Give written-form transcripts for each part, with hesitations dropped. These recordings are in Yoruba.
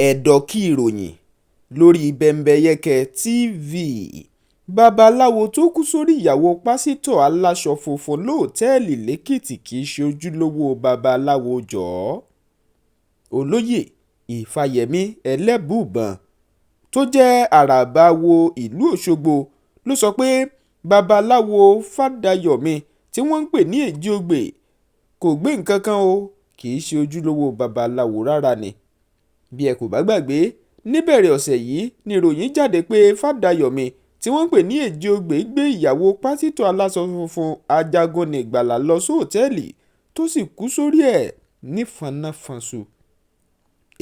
ẹ̀dọ̀kí ìròyìn lórí bẹ́ńbẹ́yẹ́kẹ́ TV. Babalawo tó kú sórí ìyàwó pásítọ̀ aláṣọ funfun lóòtẹ́ẹ̀lì lẹ́kìtì kì í ṣe ojúlówó babaláwo jọ̀ọ́. Olóyè Ìfàyẹ̀mí Elebuibon tó jẹ́ àràbáwo ìlú Òṣogbo ló sọ pé babaláwo Fádayọ̀mí tí wọ́n ń pè ní Èjìogbè kò gbé nǹkan kan o, kì í ṣe ojúlówó babaláwo rárá ni. Bí ẹ kò bá gbàgbé, níbẹ̀rẹ̀ ọ̀sẹ̀ yìí ni ìròyìn jáde pé Fádayọ̀mí tí wọ́n ń pè ní Èjìogbè gbé ìyàwó pásítọ̀ aláṣọ funfun Ajagunìgbàlà lọ sóòtẹ́ẹ̀lì tó sì kú sórí ẹ̀ ní fanáfanṣu.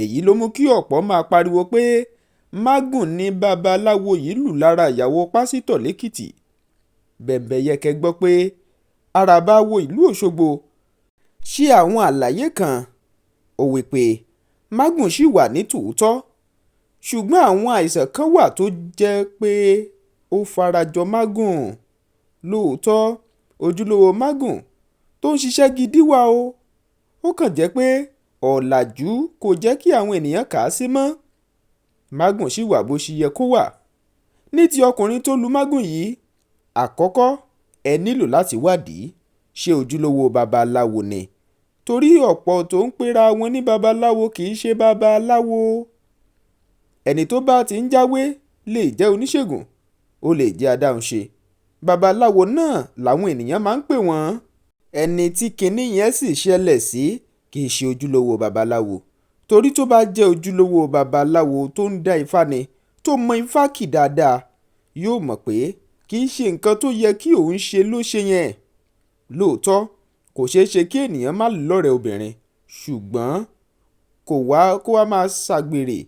Èyí ló mú kí ọ̀pọ̀ máa pariwo pé mágùn ni babaláwo yìí lù lára ìyàwó pásítọ̀ lẹ́kìtì. Bẹ́ńbẹ́yẹ́kẹ́ gbọ́ pé àràbáwo ìlú Òṣogbo ṣe àwọn àlàyé kan, ó wí pé mágùn ṣì wà ní tòótọ́, ṣùgbọ́n àwọn àìsàn kan wà tó jẹ́ pé ó farajọ mágùn. Lóòótọ́ ojúlówó mágùn tó ń ṣiṣẹ́ gidi wà o, ó kàn jẹ́ pé ọ̀làjú kò jẹ́ kí àwọn ènìyàn kà á sí mọ́. Mágùn ṣì wà bó ṣe yẹ kó wà. Ní ti ọkùnrin tó lu mágùn yìí, àkọ́kọ́ ẹ nílò láti wádìí ṣé ojúlówó babaláwo ni, torí ọ̀pọ̀ tó ń pera wọn ní babaláwo kì í ṣe babaláwo. Ẹni tó bá ti ń jáwé lè jẹ́ oníṣègùn, ó lè jẹ́ adáhunṣe. Babaláwo náà làwọn ènìyàn máa ń pè wọ́n. Ẹni tí kinní yẹn sì ṣẹlẹ̀ sí kì í ṣe ojúlówó babaláwo, torí tó bá jẹ́ ojúlówó babaláwo tó ń dá ifá ni, tó mọ ifá kì dáadáa, yóò mọ̀ pé kì í ṣe nǹkan tó yẹ kí òun ṣe ló ṣe yẹn. Lóòótọ́ kò ṣeé ṣe kí ènìyàn má lọ́rẹ̀ẹ́ obìnrin, ṣùgbọ́n kó wá máa ṣàgbèrè.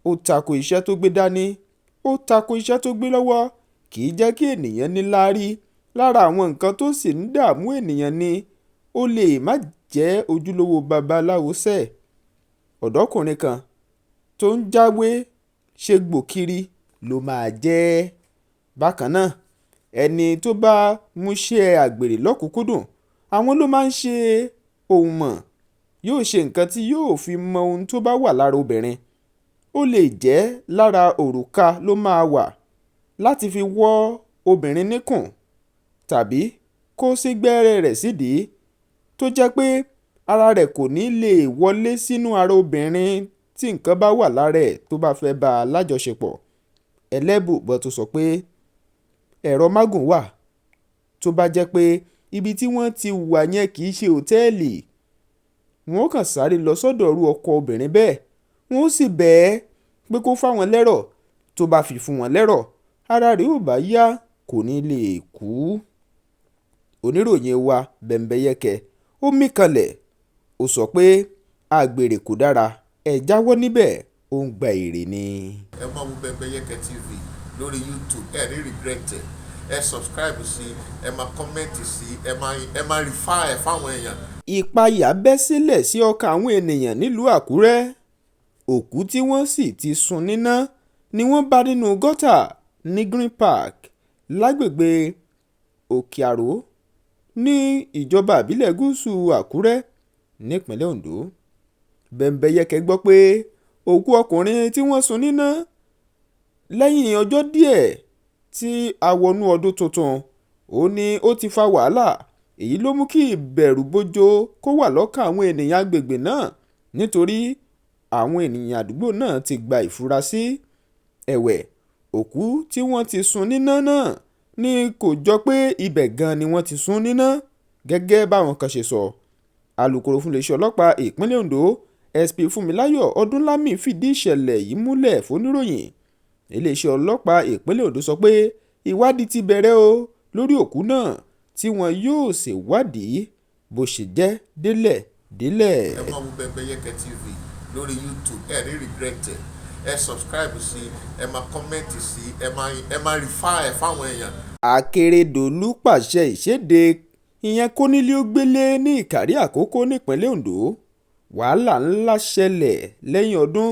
Ó tako iṣẹ́ tó gbé dání, ó tako iṣẹ́ tó gbé lọ́wọ́, kì í jẹ́ kí ènìyàn níláárí. Lára àwọn nǹkan tó sì ń dààmú ènìyàn ni ó lè má jẹ́ ojúlówó babaláwo sẹ́ẹ̀. Ọ̀dọ́kùnrin kan tó ń jáwé ṣègbò kiri ló máa jẹ́. Bákan náà, ẹni tó bá múṣẹ́ àgbèrè lọ́kùnkúndùn, àwọn ló máa ń ṣe ohun mọ̀. Yóò ṣe nǹkan tí yóò fi mọ ohun tó bá wà lára obìnrin. Ó lè jẹ́ lára òrùka ló máa wà láti fi wọ́ obìnrin níkùn, tàbí kó sí gbẹ́rẹ́ rẹ̀ sídìí tó jẹ́ pé ara rẹ̀ kò ní lè wọlé sínú ara obìnrin tí nǹkan bá wà lára ẹ̀ tó bá fẹ́ bá a lájọṣepọ̀. Elebuibon tó sọ pé ẹ̀rọ mágùn wà tó bá jẹ́ pé ibi tí wọ́n ti wà yẹn kì í ṣe òtẹ́ẹ̀lì. Wọ́n kàn sáré lọ sọ́dọ̀ irú ọkọ obìnrin bẹ́ẹ̀, wọ́n sì bẹ́ẹ̀ pé kó fáwọn lẹ́rọ̀. Tó bá fi fún wọn lẹ́rọ̀, ara rẹ̀ ò bá yá, kò ní lè kú. Oníròyìn wa Bẹ́ńbẹ́yẹ́kẹ́ ó mí kanlẹ̀, ó sọ pé àgbèrè kò dára, ẹ jáwọ́ níbẹ̀, ó ń gba èrè ni. Ẹ máa wo Bẹ́ńbẹ́yẹ́kẹ́ TV lórí YouTube, ẹ ní regret ẹ subscribe sí, ẹ máa comment sí, ẹ máa refer ẹ fáwọn èèyàn. Ìpayà bẹ́ sílẹ̀ sí ọkàn àwọn ènìyàn nílùú Àkúrẹ́. Òkú tí wọ́n sì ti sun níná ni wọ́n bá nínú gọ́tà ní Green Park lágbègbè Òkè Àró ní ìjọba ìbílẹ̀ Gúúsù Àkúrẹ́ nípínlẹ̀ Ondo. Bẹ́ńbẹ́yẹ́kẹ́ gbọ́ pé òkú ọkùnrin tí wọ́n sun níná lẹ́yìn ọjọ́ díẹ̀ tí a wọnú ọdún tuntun, ó ní ó ti fa wàhálà. Èyí ló mú kí ìbẹ̀rù bojo kó wà lọ́kàn àwọn ènìyàn agbègbè náà, nítorí àwọn ènìyàn àdúgbò náà ti gba ìfura sí. Ẹ̀wẹ̀, òkú tí wọ́n ti sun níná náà ni kò jọ pé ibẹ̀ gan ni wọ́n ti sun níná, gẹ́gẹ́ báwọn kan ṣe sọ. Alukoro fún iléeṣẹ́ ọlọ́pàá ìpínlẹ̀ Ondo, SP Fúnmiláyọ̀ Ọdúnlámì fìdí ìṣẹ̀lẹ̀ yìí múlẹ̀ fóníròyìn. Iléeṣẹ́ ọlọ́pàá ìpínlẹ̀ Ondo sọ pé ìwádìí ti bẹ̀rẹ̀ o lórí òkú náà, tí wọn yóò ṣèwádìí bó ṣe jẹ́ délẹ̀. Ẹ máa wo Bẹ́ńbẹ́yẹ́kẹ́ TV lórí YouTube, ẹ ní regret ẹ subscribe sí, ẹ máa comment sí, ẹ máa refer ẹ fáwọn èèyàn. Akérédolú pàṣẹ ìṣèdè ìyẹn kónílé-ó-gbélé ní Ìkàrí Àkókó nípínlẹ̀ Ondo. Wàhálà ńlá ṣẹlẹ̀ lẹ́yìn ọdún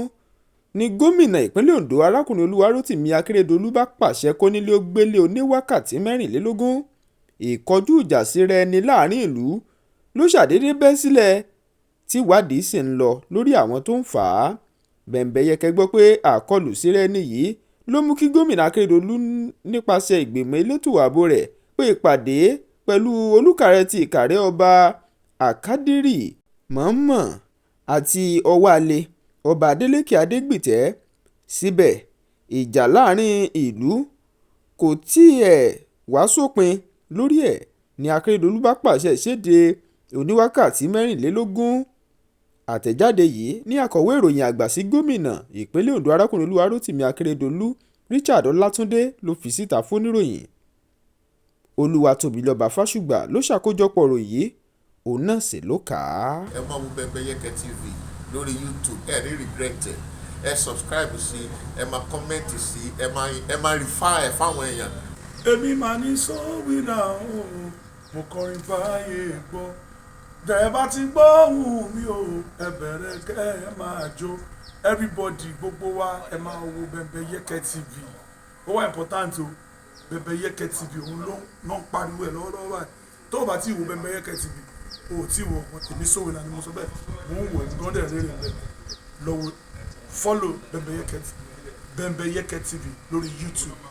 ní gómìnà ìpínlẹ̀ Ondo arákùnrin Olúwarótìmí Akérédolú bá pàṣẹ kónílé-ó-gbélé oníwákàtí 24. Ìkọjú ìjà síra ẹni láàrin ìlú ló ṣàdédé bẹ́ sílẹ̀, tí ìwádìí sì ń lọ lórí àwọn tó ń fà á. Bẹ̀mbẹ̀yẹkẹ gbọ́ pé àkọlù sírẹ́nì yìí ló mú kí gómìnà Akérédolú nípasẹ̀ ìgbìmọ̀ elétò ààbò rẹ̀ pé ìpàdé pẹ̀lú olùkàrẹ ti Ìkàrẹ́ ọba Àkádírì Mọ̀ọ́mọ̀ àti Ọwálé ọba Adélékè Adégbìtẹ́. Síbẹ̀ ìjà láàrin ìlú kò tiẹ̀ wá sópin lórí ẹ̀ ní Akérédolú bá pàṣẹ ìṣèdè oníwákàtí 24. Àtẹ̀jáde yìí ní akọ̀wé ìròyìn àgbà sí gómìnà ìpínlẹ̀ Ondo arákùnrin Olúwarótìmí Akérédolú Richard Ọlátúndé ló fi síta fóníròyìn. Olúwatóbilọ́ba Fásùgbà ló ṣàkójọpọ̀ ròyìn yìí, òun náà sì ló kà á. ẹ máa wo Bembeyeke TV lórí YouTube, ẹ ní regret ẹ subscribe sí, ẹ máa comment sí, ẹ máa refer ẹ fáwọn èèyàn. èmi máa ní sọ́wìnà òun mo kọrin báyé gbọ́ dẹ̀ bá ti gbọ́ ohùn mi o ẹ bẹ̀rẹ̀ kẹ́ ẹ máa jó everybody gbogbo wa ẹ máa wo Bembeyeke TV ó wà important o Bembeyeke TV òun ló ń pariwo ẹ lọ́wọ́lọ́wọ́ báyìí tó o bá ti wo Bembeyeke TV o ò tí wo èmi Sowina ni mo sọ bẹ́ẹ̀ mo ń wò ẹ̀ gbọ́n dẹ̀ rere rẹ̀ lọ́wọ́ follow Bembeyeke TV lórí YouTube.